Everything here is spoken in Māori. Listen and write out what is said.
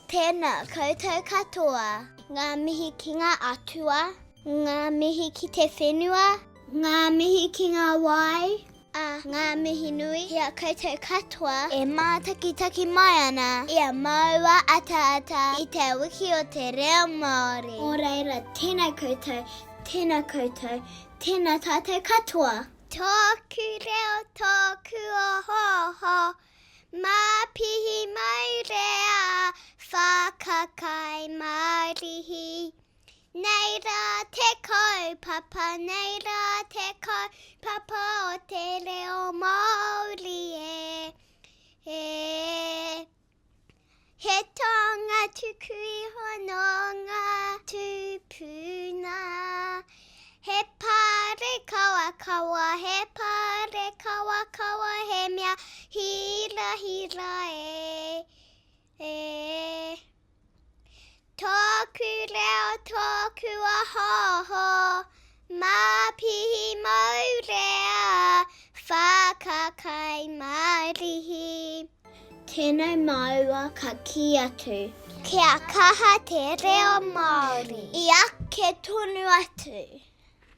Tēnā koutou katoa. Ngā mihi ki ngā atua, ngā mihi ki te whenua, ngā mihi ki ngā wai, ngā mihi nui. Ia koutou katoa e mātaki taki mai ana. Ia maua ata I Te Wiki o te Reo Māori. O reira, tēnā koutou, tēnā tātou katoa. Tōku reo, tōku ohoho, mā pihi mai rea, whakakai marihi. Nei rā te kaupapa, nei rā te kaupapa o te Reo Māori He tonga tuku iho no ngā tupuna. He pare kawa, he pare kawa, he mea hira Tōku reo, tōku ahoho, mā pihi mau rea, whakakai marihi. Tēnei maua ka ki atu. Kia kaha te Reo Māori. I ake tonu atu.